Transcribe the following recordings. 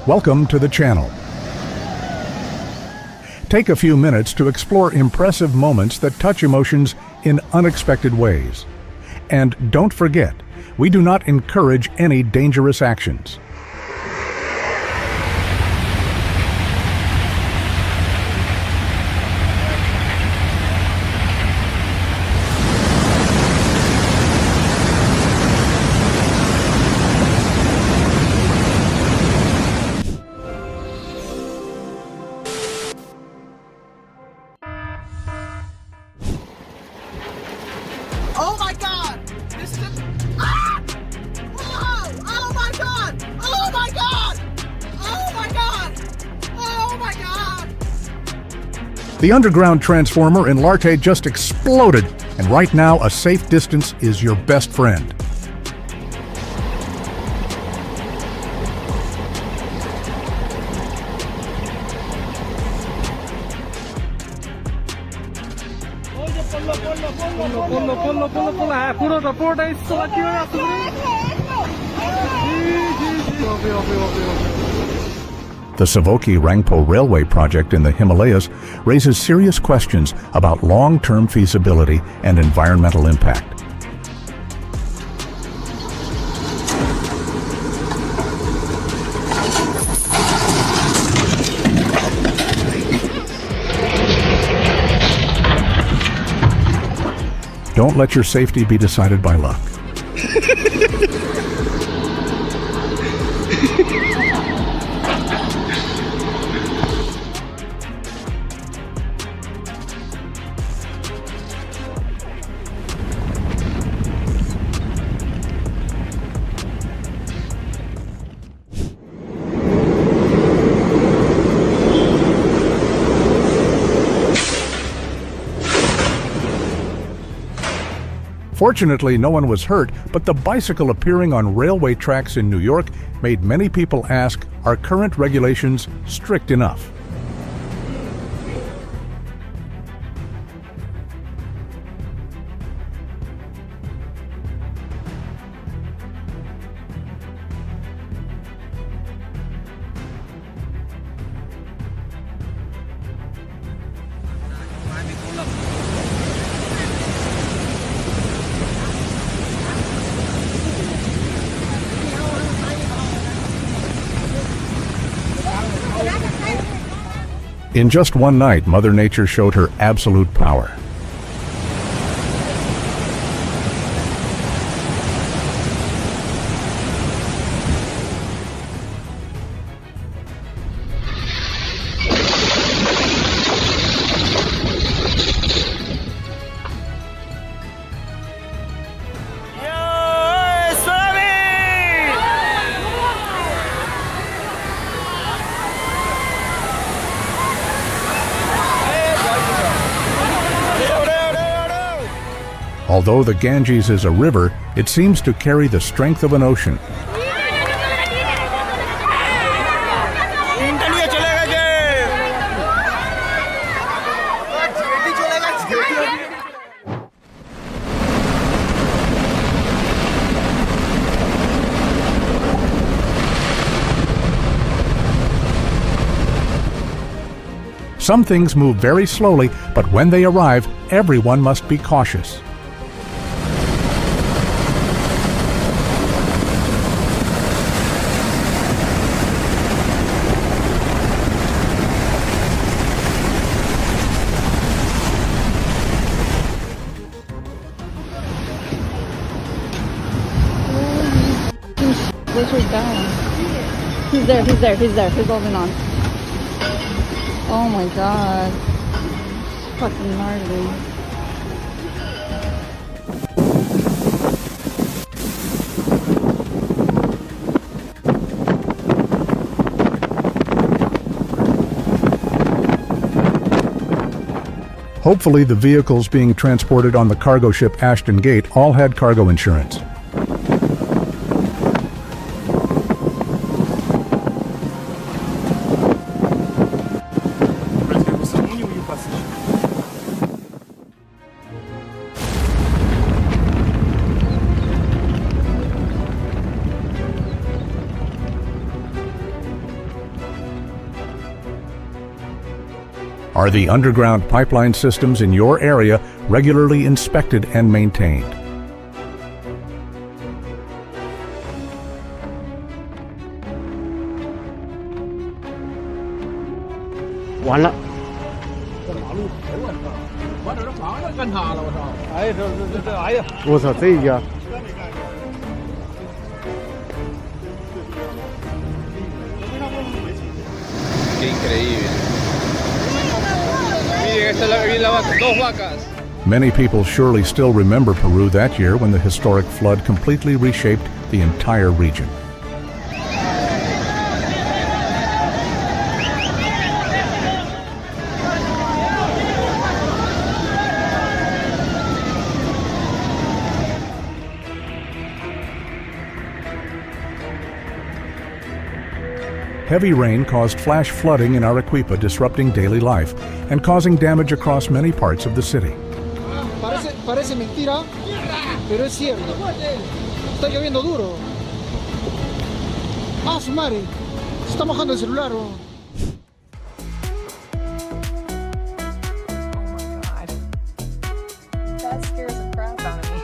Welcome to the channel. Take a few minutes to explore impressive moments that touch emotions in unexpected ways. And don't forget, we do not encourage any dangerous actions. Oh my God! This is ah! Whoa! Oh my God! Oh my God! Oh my God! Oh my God! The underground transformer in Larteh just exploded, and right now a safe distance is your best friend. The Savoki Rangpo Railway project in the Himalayas raises serious questions about long-term feasibility and environmental impact. Don't let your safety be decided by luck. Fortunately, no one was hurt, but the bicycle appearing on railway tracks in New York made many people ask, are current regulations strict enough? In just one night, Mother Nature showed her absolute power. Although the Ganges is a river, it seems to carry the strength of an ocean. Some things move very slowly, but when they arrive, everyone must be cautious. Literally down. He's holding on. Oh my God. Fucking gnarly. Hopefully, the vehicles being transported on the cargo ship Ashton Gate all had cargo insurance. Are the underground pipeline systems in your area regularly inspected and maintained? Qué increíble. Miren, esta es la vaca, 2 vacas. Many people surely still remember Peru that year when the historic flood completely reshaped the entire region. Heavy rain caused flash flooding in Arequipa, disrupting daily life and causing damage across many parts of the city. Parece mentira, pero es cierto. Está lloviendo duro. Ah, su madre. Se está mojando el celular. Oh my god. That scares the crap out of me.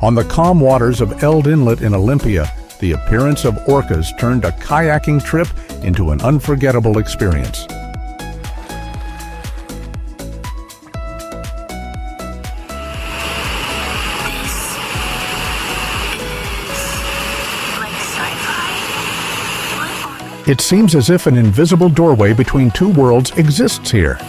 On the calm waters of Eld Inlet in Olympia, the appearance of orcas turned a kayaking trip into an unforgettable experience. It seems as if an invisible doorway between two worlds exists here.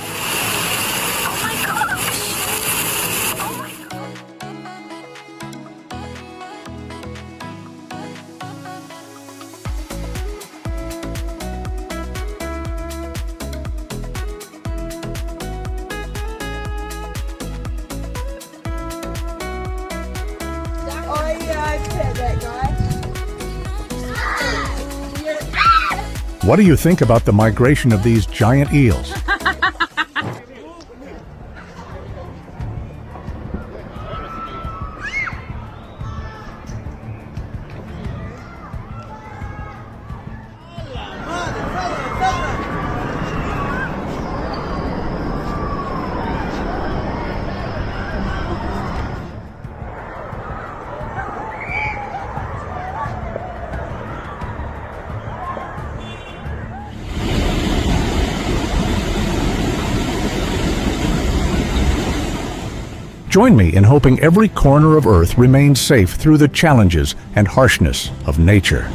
What do you think about the migration of these giant eels? Join me in hoping every corner of Earth remains safe through the challenges and harshness of nature.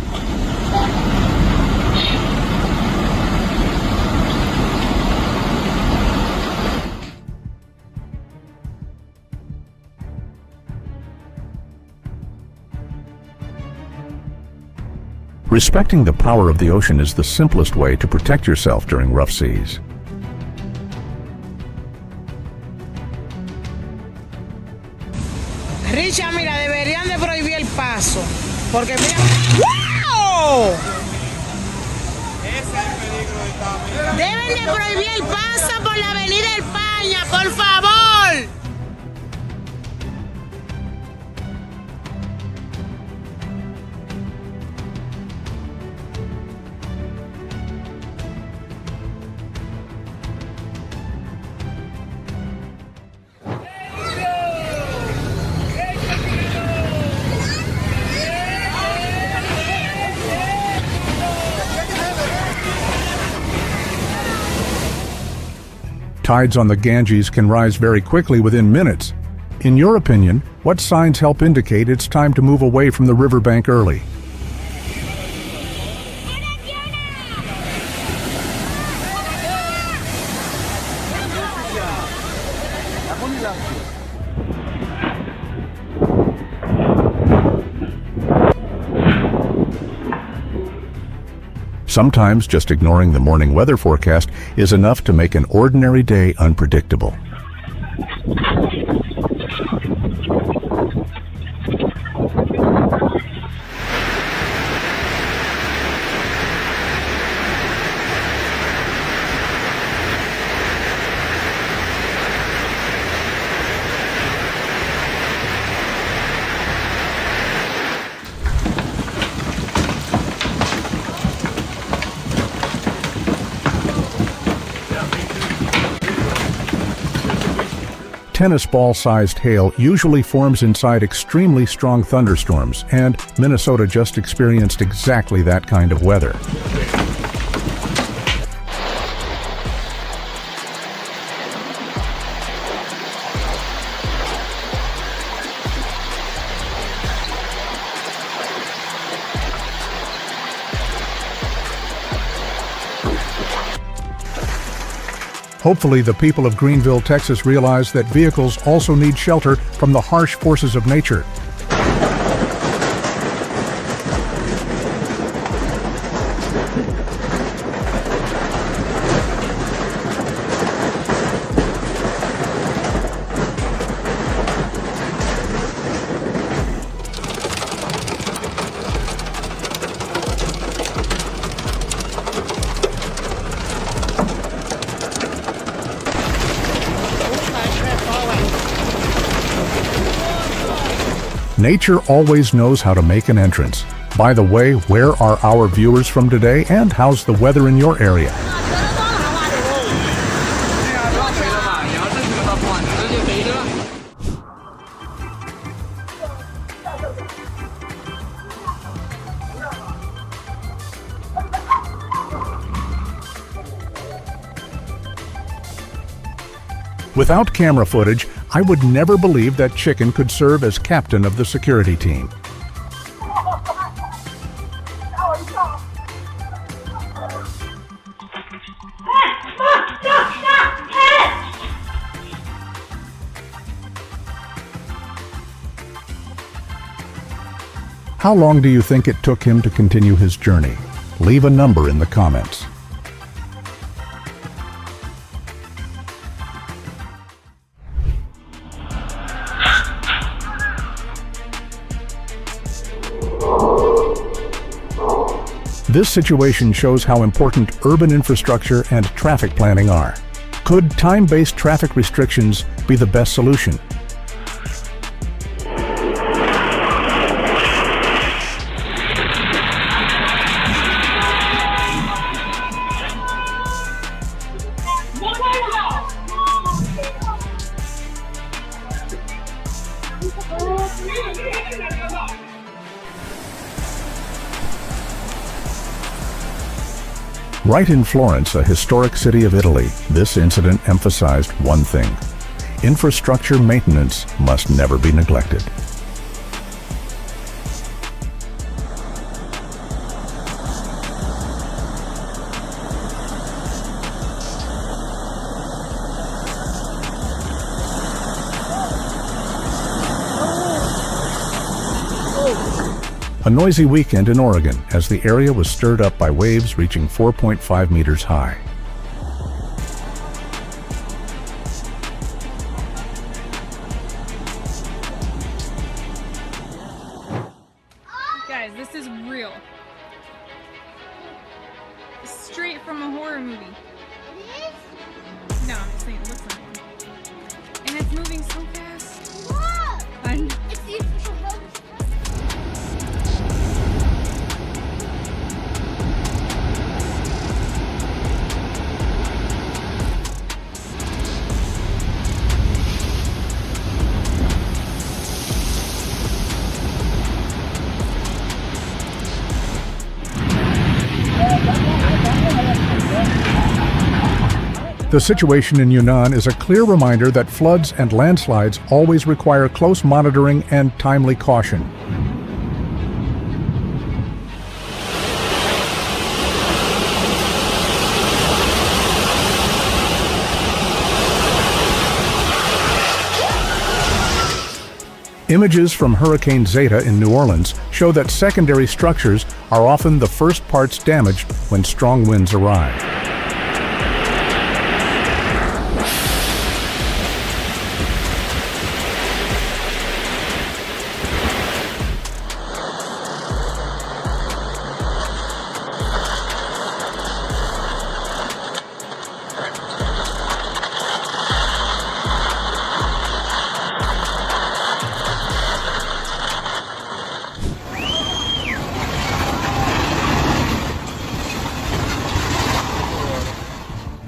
Respecting the power of the ocean is the simplest way to protect yourself during rough seas. Richa, mira, deberían de prohibir el paso, porque mira... ¡Wow! Deben de prohibir el paso por la avenida España, por favor. Tides on the Ganges can rise very quickly within minutes. In your opinion, what signs help indicate it's time to move away from the riverbank early? Sometimes just ignoring the morning weather forecast is enough to make an ordinary day unpredictable. tennis ball-sized hail usually forms inside extremely strong thunderstorms, and Minnesota just experienced exactly that kind of weather. Hopefully, the people of Greenville, Texas realize that vehicles also need shelter from the harsh forces of nature. Nature always knows how to make an entrance. By the way, where are our viewers from today, and how's the weather in your area? Without camera footage, I would never believe that Chicken could serve as captain of the security team. How long do you think it took him to continue his journey? Leave a number in the comments. This situation shows how important urban infrastructure and traffic planning are. Could time-based traffic restrictions be the best solution? Right in Florence, a historic city of Italy, this incident emphasized one thing: infrastructure maintenance must never be neglected. A noisy weekend in Oregon as the area was stirred up by waves reaching 4.5 meters high. Guys, this is real. Straight from a horror movie. It is? No, I'm just saying it looks like one. And it's moving so fast. Look! It's the official road. The situation in Yunnan is a clear reminder that floods and landslides always require close monitoring and timely caution. Images from Hurricane Zeta in New Orleans show that secondary structures are often the first parts damaged when strong winds arrive.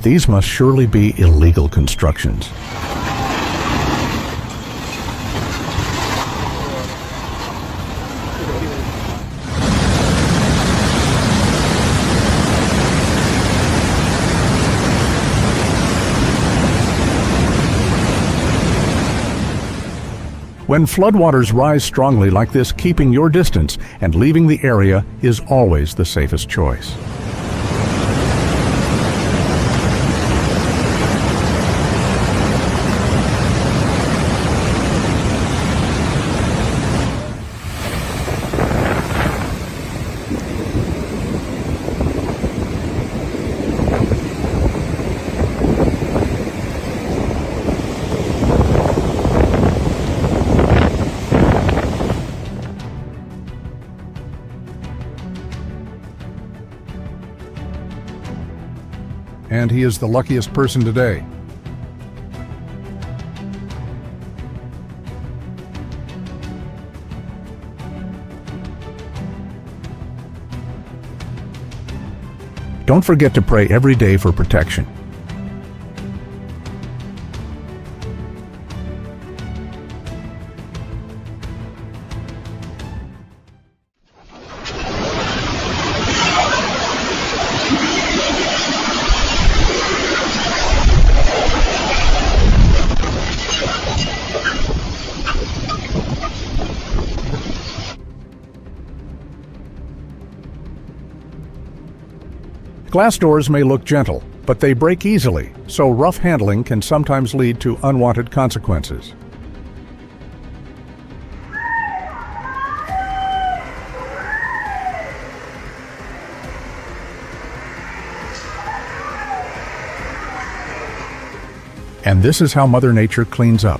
These must surely be illegal constructions. When floodwaters rise strongly like this, keeping your distance and leaving the area is always the safest choice. And he is the luckiest person today. Don't forget to pray every day for protection. Glass doors may look gentle, but they break easily, so rough handling can sometimes lead to unwanted consequences. And this is how Mother Nature cleans up.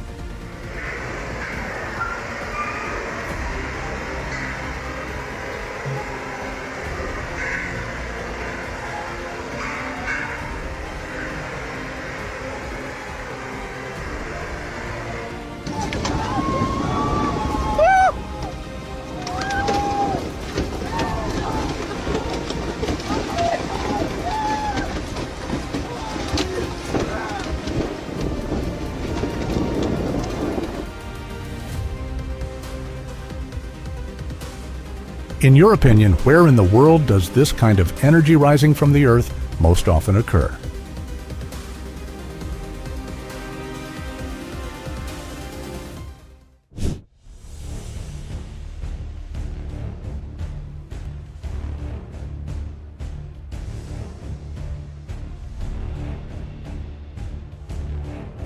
In your opinion, where in the world does this kind of energy rising from the earth most often occur?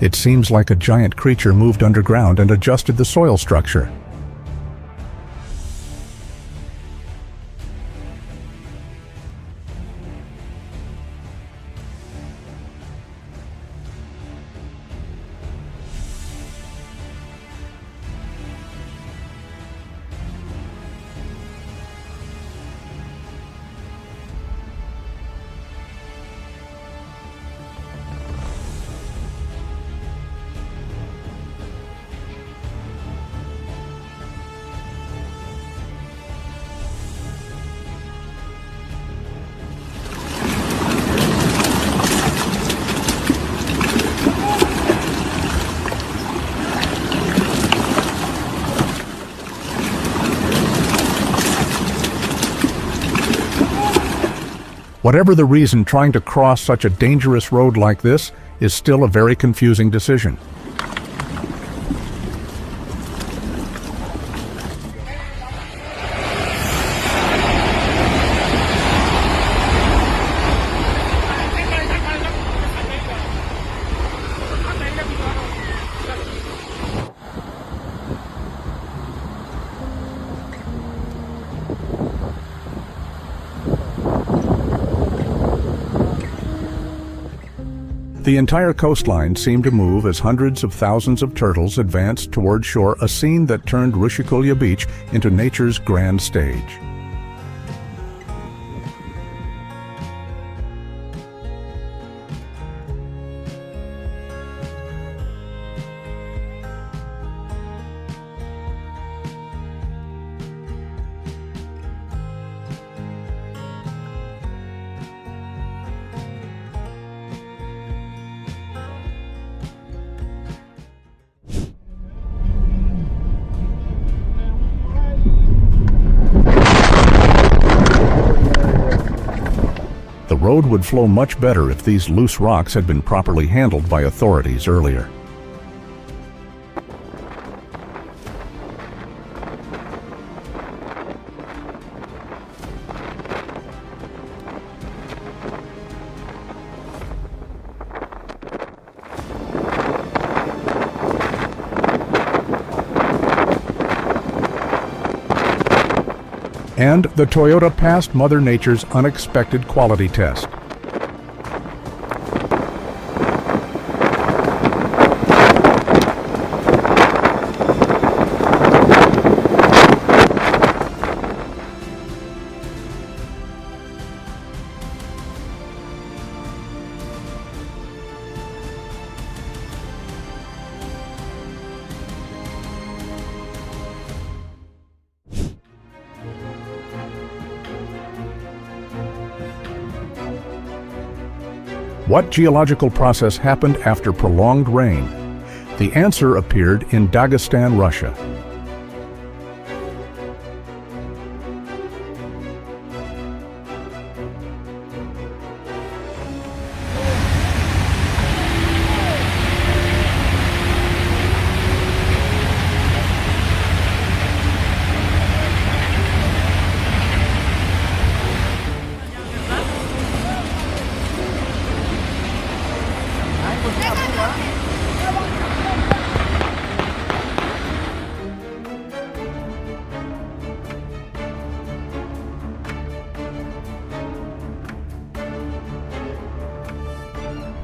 It seems like a giant creature moved underground and adjusted the soil structure. Whatever the reason, trying to cross such a dangerous road like this is still a very confusing decision. The entire coastline seemed to move as hundreds of thousands of turtles advanced toward shore, a scene that turned Rushikulya Beach into nature's grand stage. The road would flow much better if these loose rocks had been properly handled by authorities earlier. And the Toyota passed Mother Nature's unexpected quality test. What geological process happened after prolonged rain? The answer appeared in Dagestan, Russia.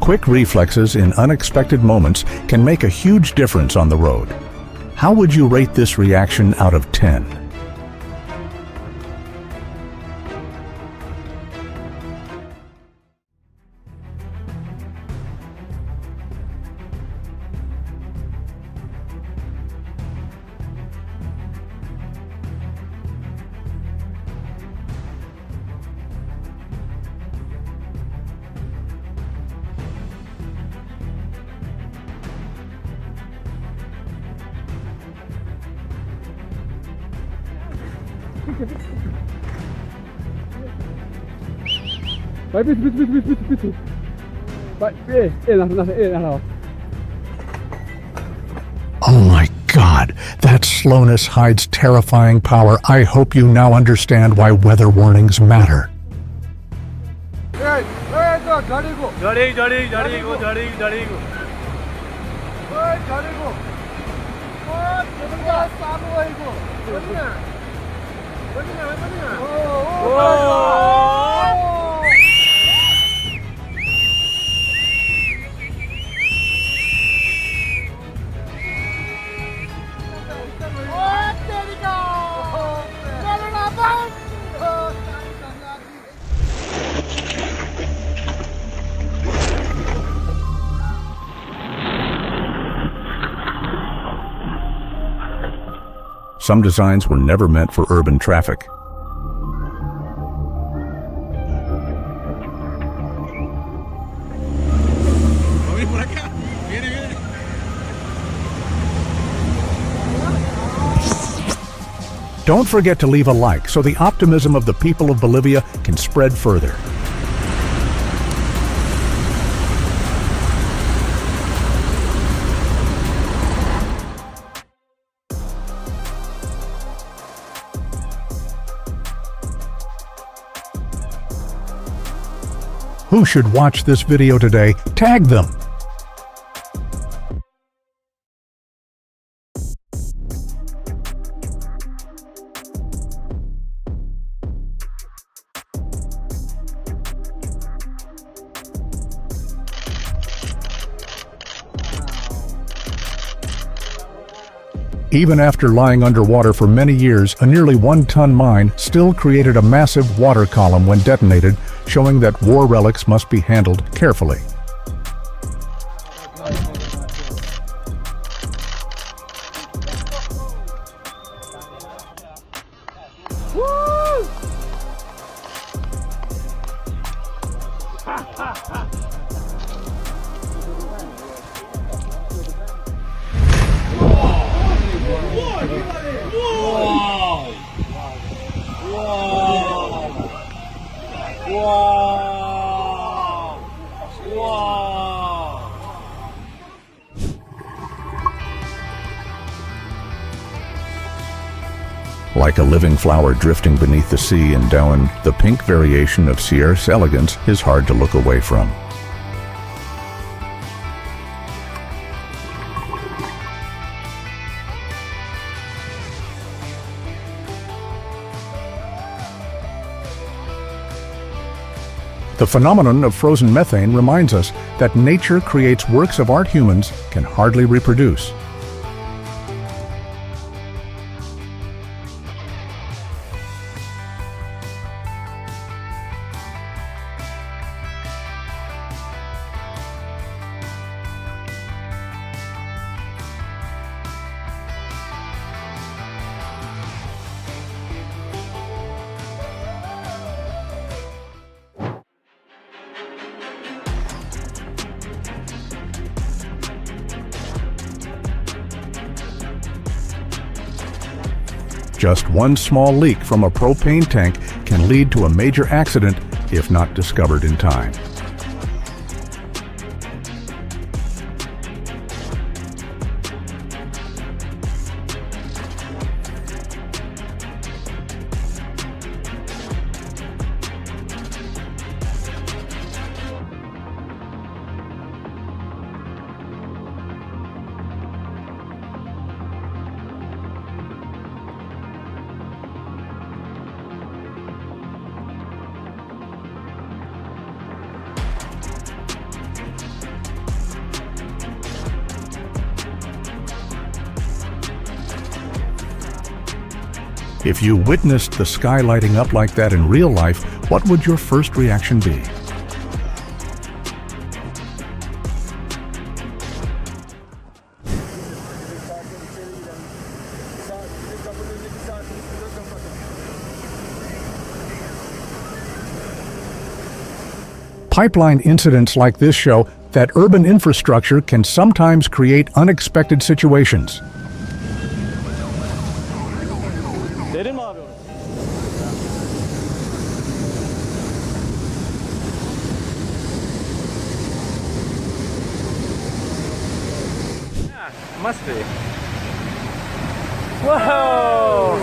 Quick reflexes in unexpected moments can make a huge difference on the road. How would you rate this reaction out of 10? Oh my God, that slowness hides terrifying power. I hope you now understand why weather warnings matter. Some designs were never meant for urban traffic. Don't forget to leave a like so the optimism of the people of Bolivia can spread further. Who should watch this video today? Tag them! Even after lying underwater for many years, a nearly 1-ton mine still created a massive water column when detonated, showing that war relics must be handled carefully. Like a living flower drifting beneath the sea in Dowen, the pink variation of Sierras elegans is hard to look away from. The phenomenon of frozen methane reminds us that nature creates works of art humans can hardly reproduce. Just one small leak from a propane tank can lead to a major accident if not discovered in time. If you witnessed the sky lighting up like that in real life, what would your first reaction be? Pipeline incidents like this show that urban infrastructure can sometimes create unexpected situations. Must be. Whoa!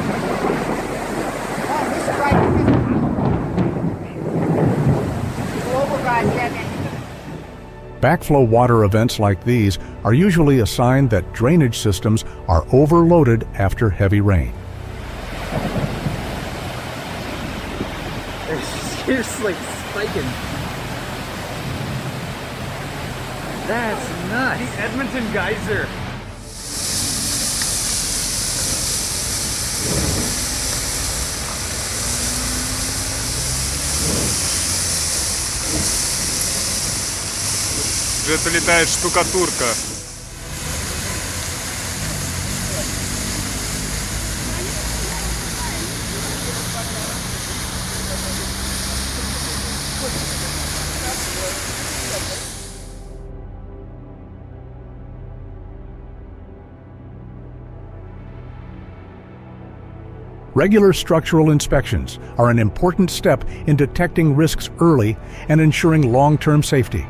Backflow water events like these are usually a sign that drainage systems are overloaded after heavy rain. It's like spiking. That's nuts. The Edmonton Geyser. Где-то летает штукатурка. Regular structural inspections are an important step in detecting risks early and ensuring long-term safety.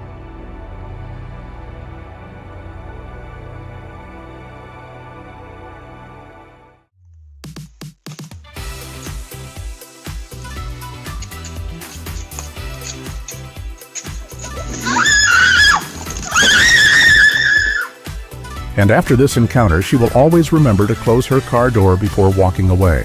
And after this encounter, she will always remember to close her car door before walking away.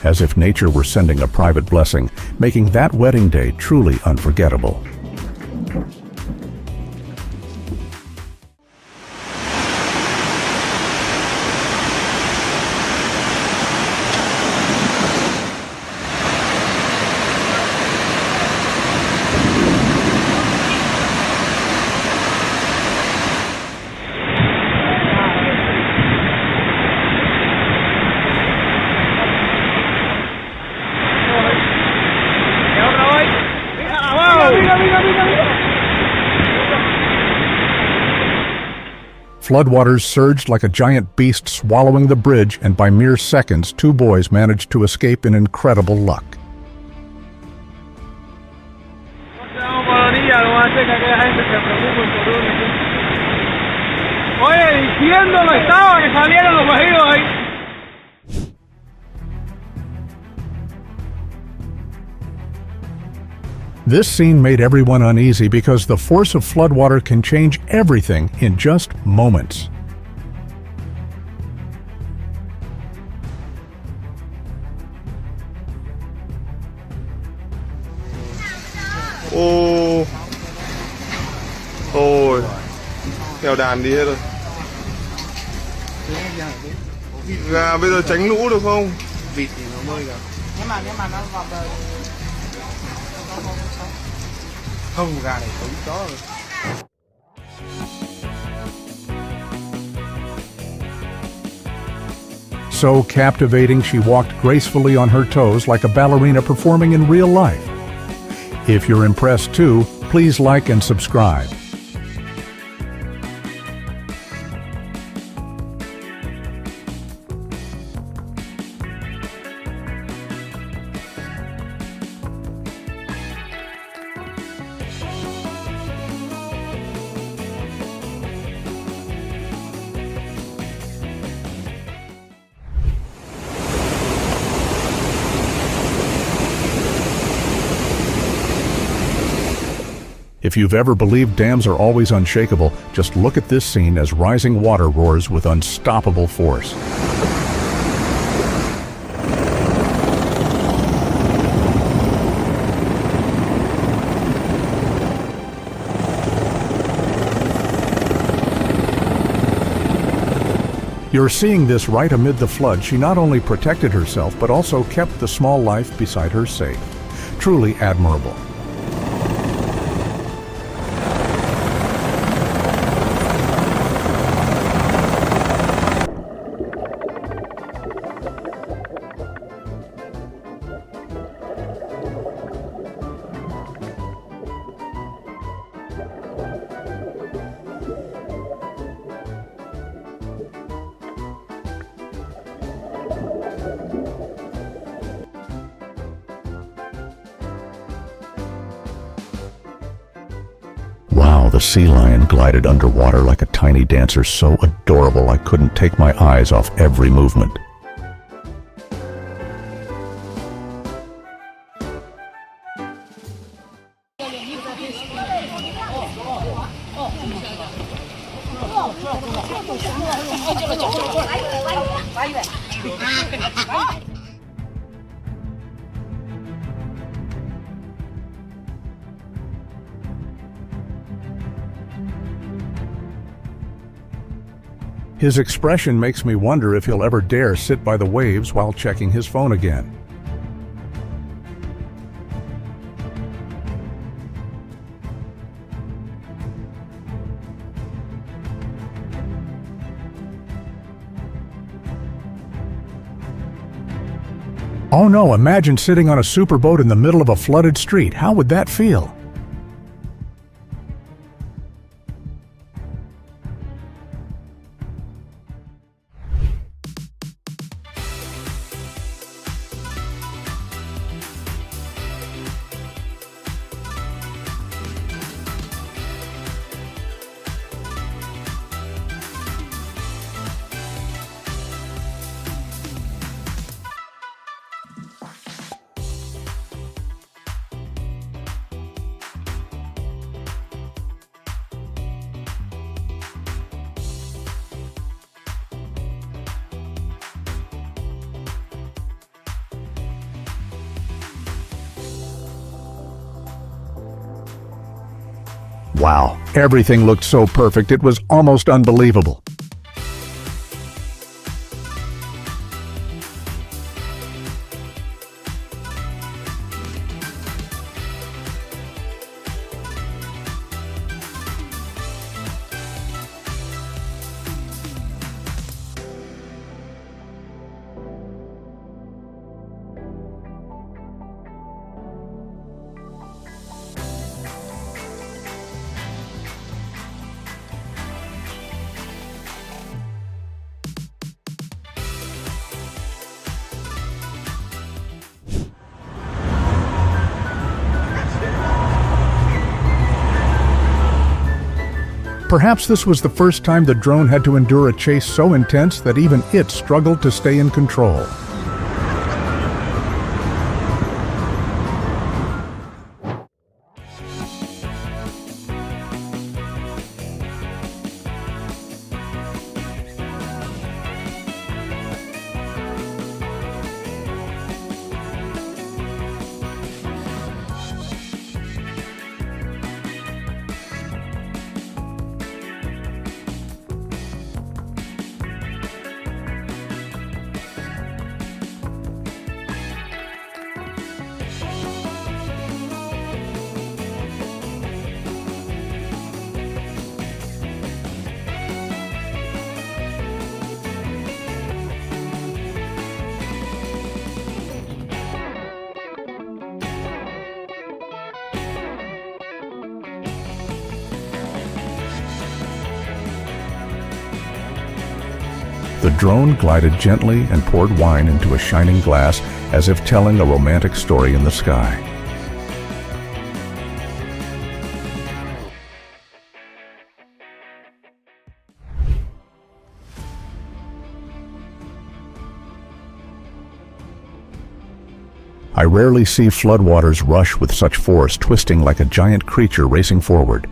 As if nature were sending a private blessing, making that wedding day truly unforgettable. Floodwaters surged like a giant beast swallowing the bridge, and by mere seconds, two boys managed to escape in incredible luck. This scene made everyone uneasy because the force of floodwater can change everything in just moments. Ô, thôi, theo đàn đi hết rồi. Gà bây giờ tránh lũ được không? Vịt thì nó bơi cả. Nếu mà nó vào bờ Không, gà này có chó rồi. So captivating, she walked gracefully on her toes like a ballerina performing in real life. If you're impressed too, please like and subscribe. If you've ever believed dams are always unshakable, just look at this scene as rising water roars with unstoppable force. You're seeing this right amid the flood. She not only protected herself, but also kept the small life beside her safe. Truly admirable. Wow, the sea lion glided underwater like a tiny dancer, so adorable I couldn't take my eyes off every movement. His expression makes me wonder if he'll ever dare sit by the waves while checking his phone again. Oh no, imagine sitting on a superboat in the middle of a flooded street. How would that feel? Wow, everything looked so perfect, it was almost unbelievable. Perhaps this was the first time the drone had to endure a chase so intense that even it struggled to stay in control. drone glided gently and poured wine into a shining glass as if telling a romantic story in the sky. I rarely see floodwaters rush with such force, twisting like a giant creature racing forward.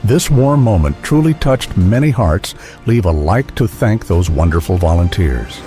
This warm moment truly touched many hearts. Leave a like to thank those wonderful volunteers.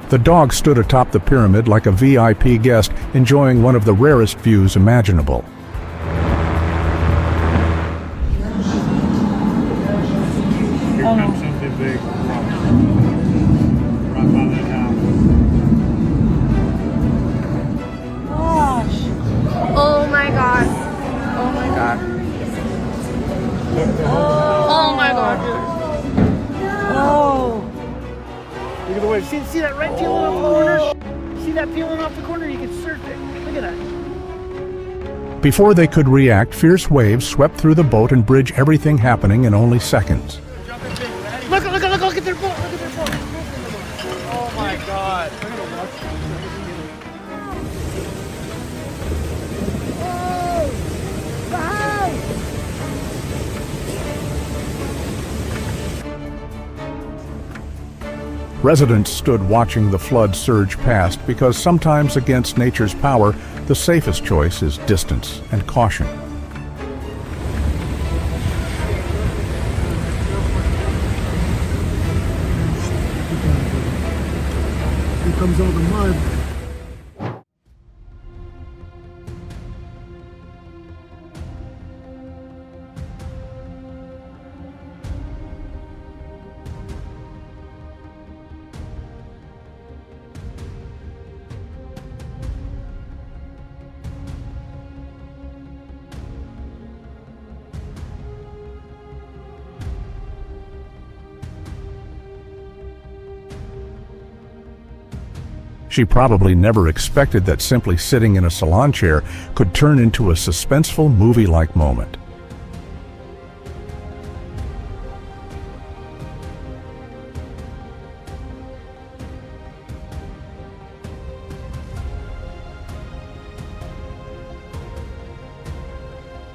The dog stood atop the pyramid like a VIP guest, enjoying one of the rarest views imaginable. Here comes something big. Right by that house. Oh my god. Oh my god. Oh my god, dude. Oh! Look at the wave. See that red peeling off the corner? See that peeling off the corner? You can surf it. Look at that. Before they could react, fierce waves swept through the boat and bridge everything happening in only seconds. Look at their boat. Look at their boat. Oh my god. Residents stood watching the flood surge past because sometimes against nature's power, the safest choice is distance and caution. Here comes all the mud. She probably never expected that simply sitting in a salon chair could turn into a suspenseful movie-like moment.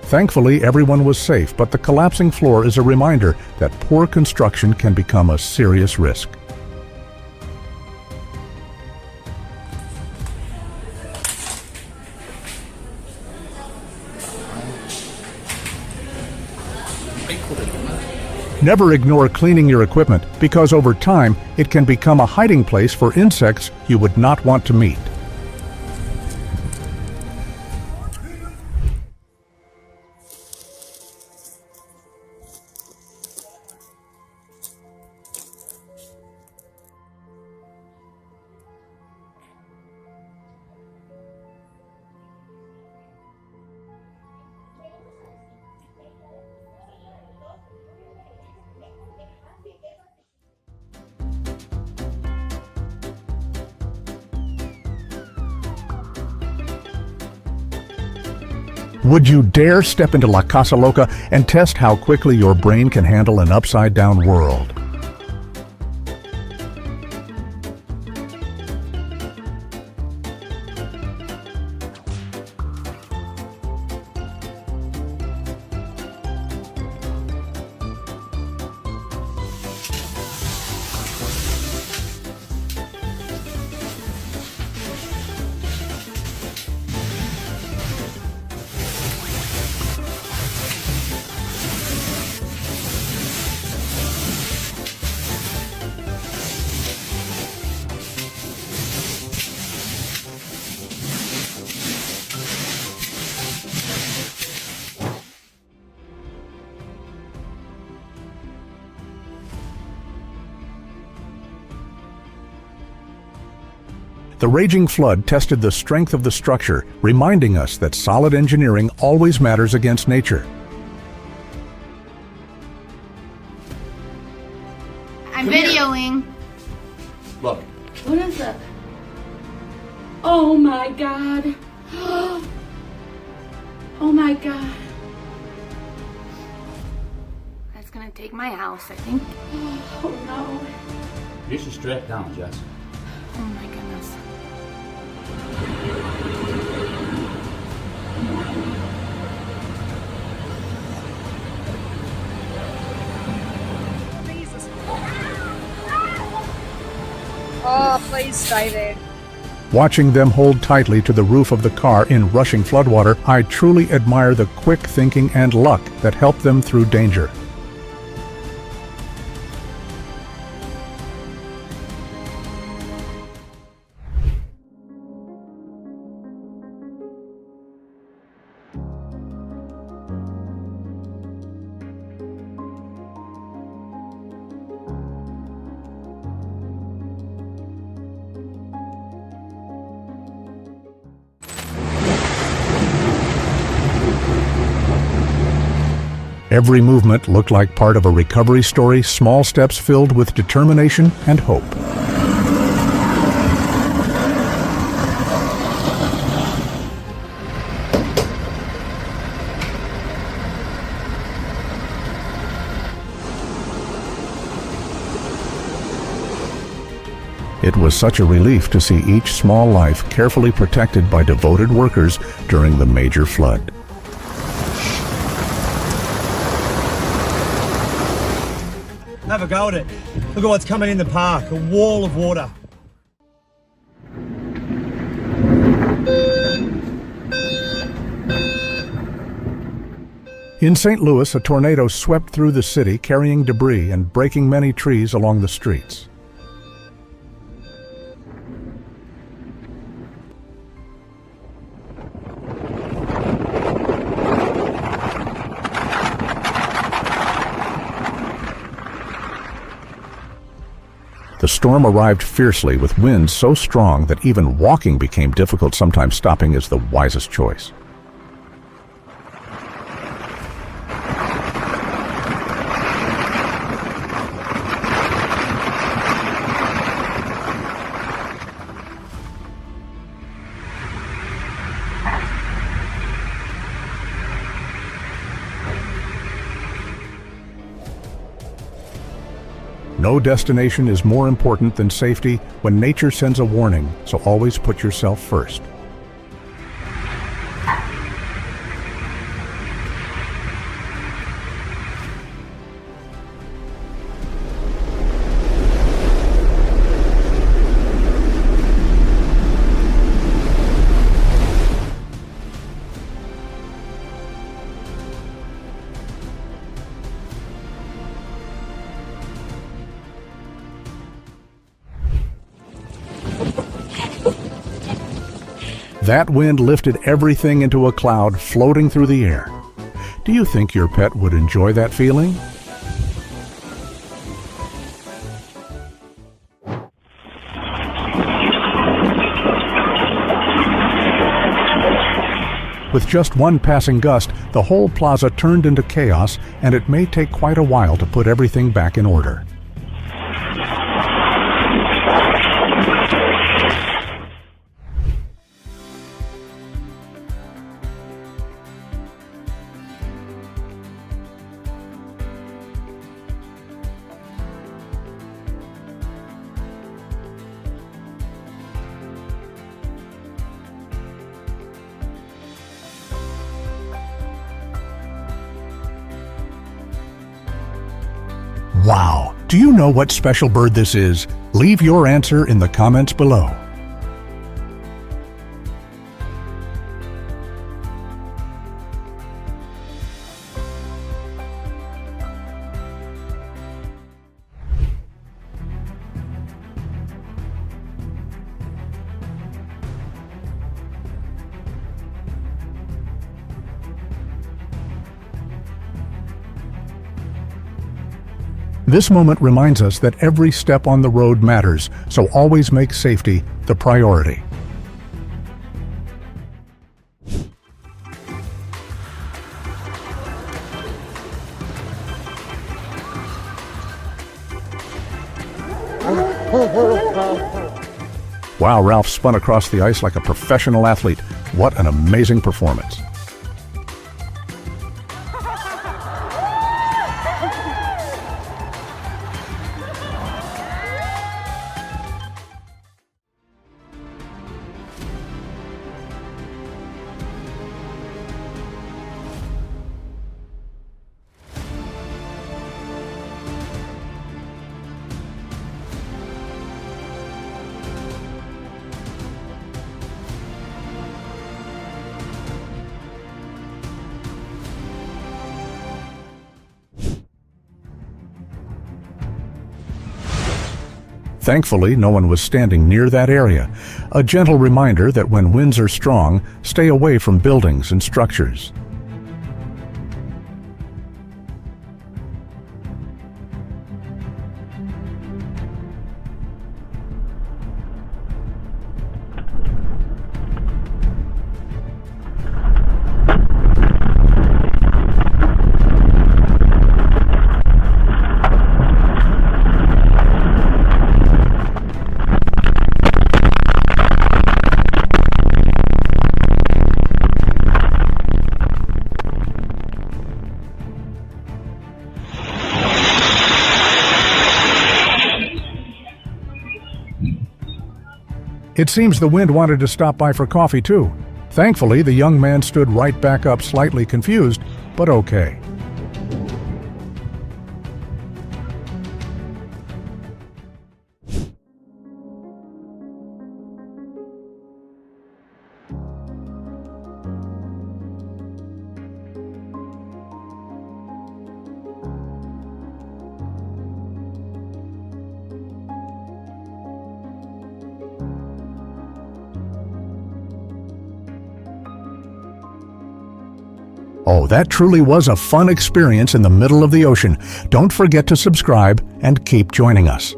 Thankfully, everyone was safe, but the collapsing floor is a reminder that poor construction can become a serious risk. Never ignore cleaning your equipment, because over time, it can become a hiding place for insects you would not want to meet. Would you dare step into La Casa Loca and test how quickly your brain can handle an upside-down world? The raging flood tested the strength of the structure, reminding us that solid engineering always matters against nature. I'm videoing. Look. What is it? Oh my God. Oh my God. That's gonna take my house, I think. Oh no. You should strap down, Jess. Oh my goodness. Oh, please, David. Watching them hold tightly to the roof of the car in rushing floodwater, I truly admire the quick thinking and luck that helped them through danger. Every movement looked like part of a recovery story, small steps filled with determination and hope. It was such a relief to see each small life carefully protected by devoted workers during the major flood. Have a go at it. Look at what's coming in the park, a wall of water. In St. Louis, a tornado swept through the city, carrying debris and breaking many trees along the streets. The storm arrived fiercely with winds so strong that even walking became difficult, sometimes stopping is the wisest choice. No destination is more important than safety when nature sends a warning, so always put yourself first. That wind lifted everything into a cloud floating through the air. Do you think your pet would enjoy that feeling? With just one passing gust, the whole plaza turned into chaos, and it may take quite a while to put everything back in order. Wow! Do you know what special bird this is? Leave your answer in the comments below. This moment reminds us that every step on the road matters, so always make safety the priority. Wow, Ralph spun across the ice like a professional athlete. What an amazing performance. Thankfully, no one was standing near that area. A gentle reminder that when winds are strong, stay away from buildings and structures. It seems the wind wanted to stop by for coffee too. Thankfully, the young man stood right back up, slightly confused, but okay. Oh, that truly was a fun experience in the middle of the ocean. Don't forget to subscribe and keep joining us.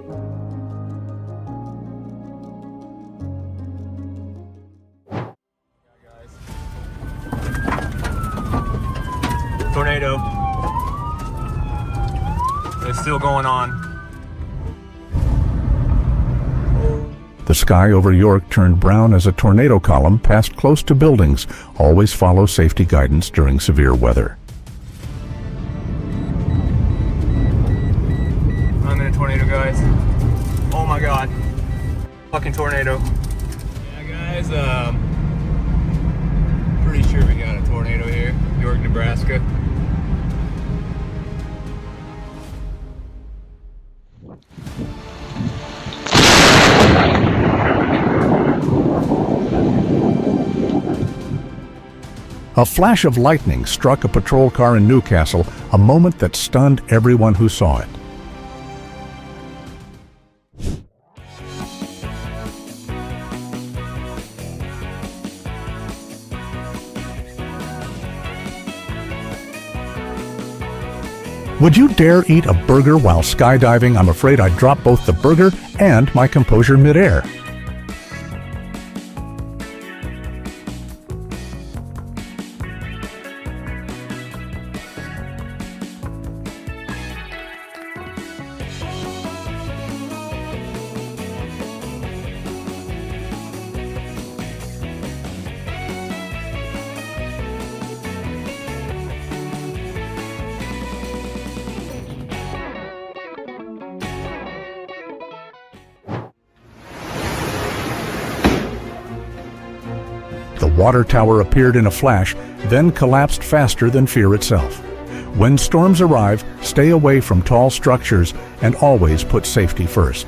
Tornado. It's still going on. The sky over York turned brown as a tornado column passed close to buildings. Always follow safety guidance during severe weather. I'm in a tornado, guys. Oh my god. Fucking tornado. Yeah, guys, pretty sure we got a tornado here. York, Nebraska. A flash of lightning struck a patrol car in Newcastle, a moment that stunned everyone who saw it. Would you dare eat a burger while skydiving? I'm afraid I'd drop both the burger and my composure midair. The water tower appeared in a flash, then collapsed faster than fear itself. When storms arrive, stay away from tall structures and always put safety first.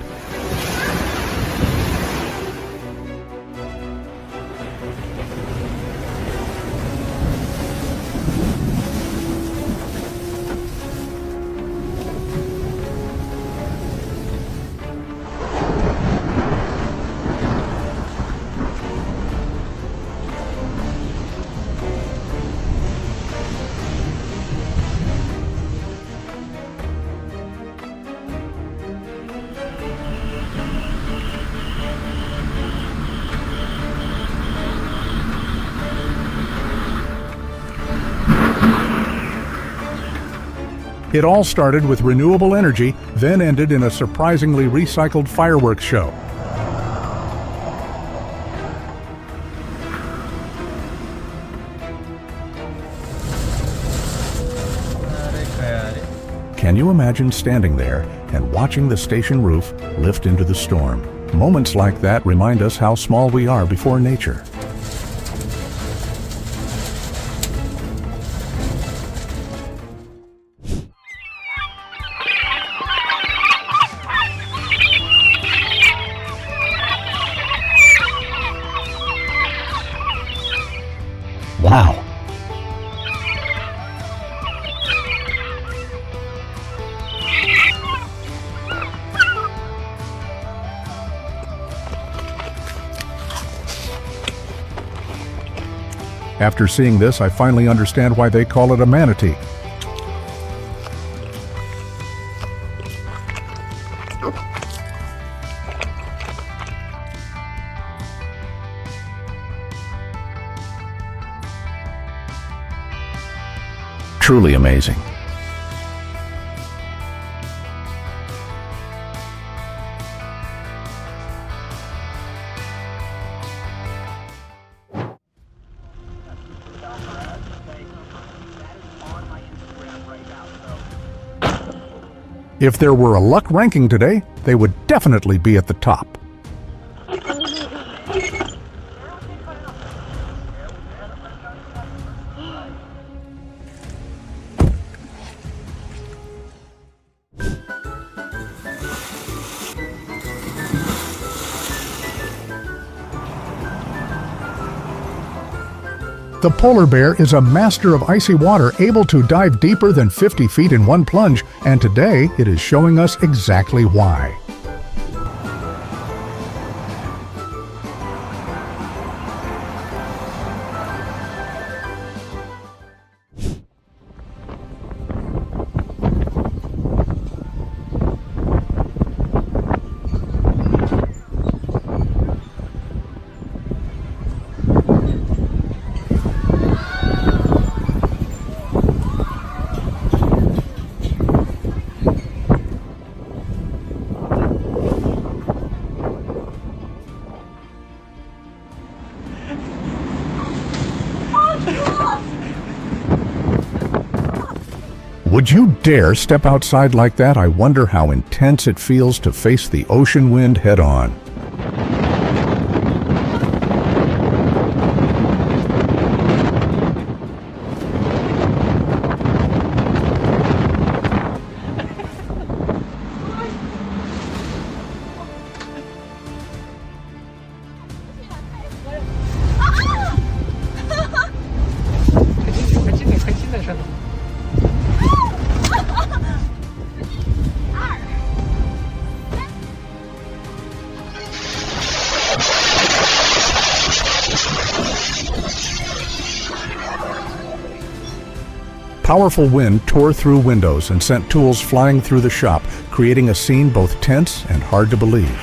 It all started with renewable energy, then ended in a surprisingly recycled fireworks show. Can you imagine standing there and watching the station roof lift into the storm? Moments like that remind us how small we are before nature. Wow! After seeing this, I finally understand why they call it a manatee. Truly amazing. If there were a luck ranking today, they would definitely be at the top. The polar bear is a master of icy water, able to dive deeper than 50 feet in one plunge, and today it is showing us exactly why. Would you dare step outside like that? I wonder how intense it feels to face the ocean wind head on. Powerful wind tore through windows and sent tools flying through the shop, creating a scene both tense and hard to believe.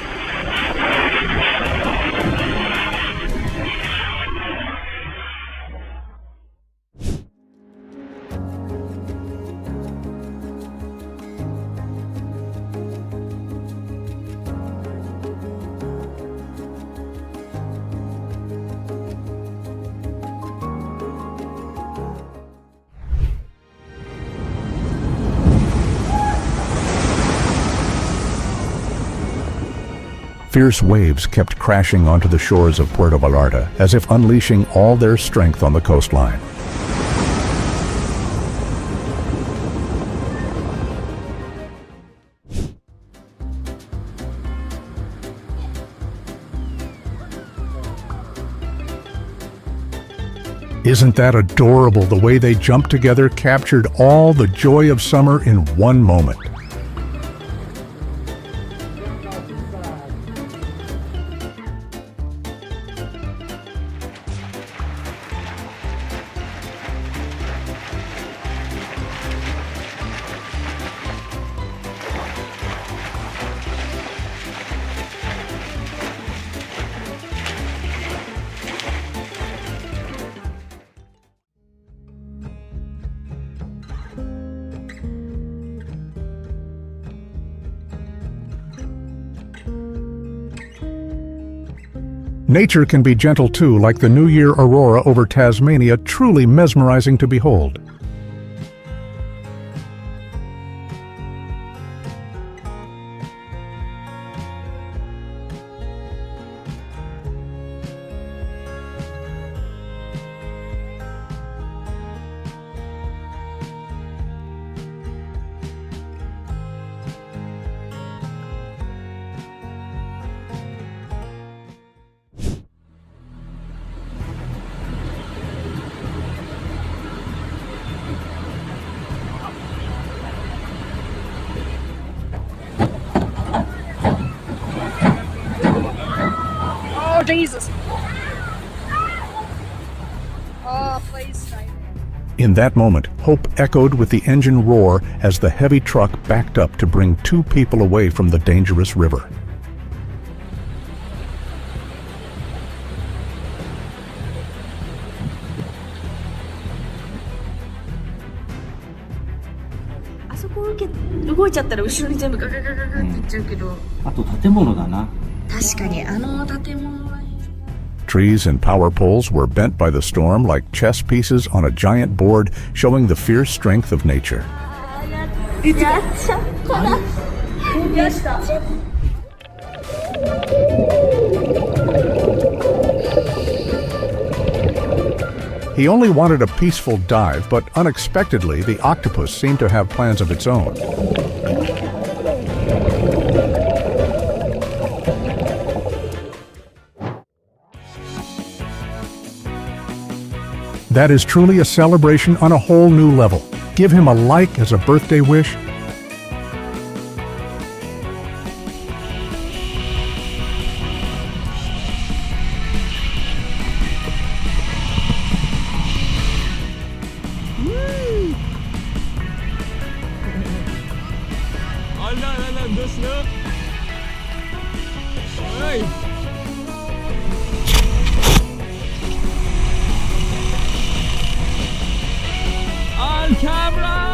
Fierce waves kept crashing onto the shores of Puerto Vallarta, as if unleashing all their strength on the coastline. Isn't that adorable? The way they jumped together captured all the joy of summer in one moment. Nature can be gentle too, like the New Year aurora over Tasmania, truly mesmerizing to behold. Oh, Jesus. Oh, please stay there. In that moment, hope echoed with the engine roar as the heavy truck backed up to bring 2 people away from the dangerous river. Trees and power poles were bent by the storm like chess pieces on a giant board, showing the fierce strength of nature. He only wanted a peaceful dive, but unexpectedly, the octopus seemed to have plans of its own. That is truly a celebration on a whole new level. Give him a like as a birthday wish. On camera!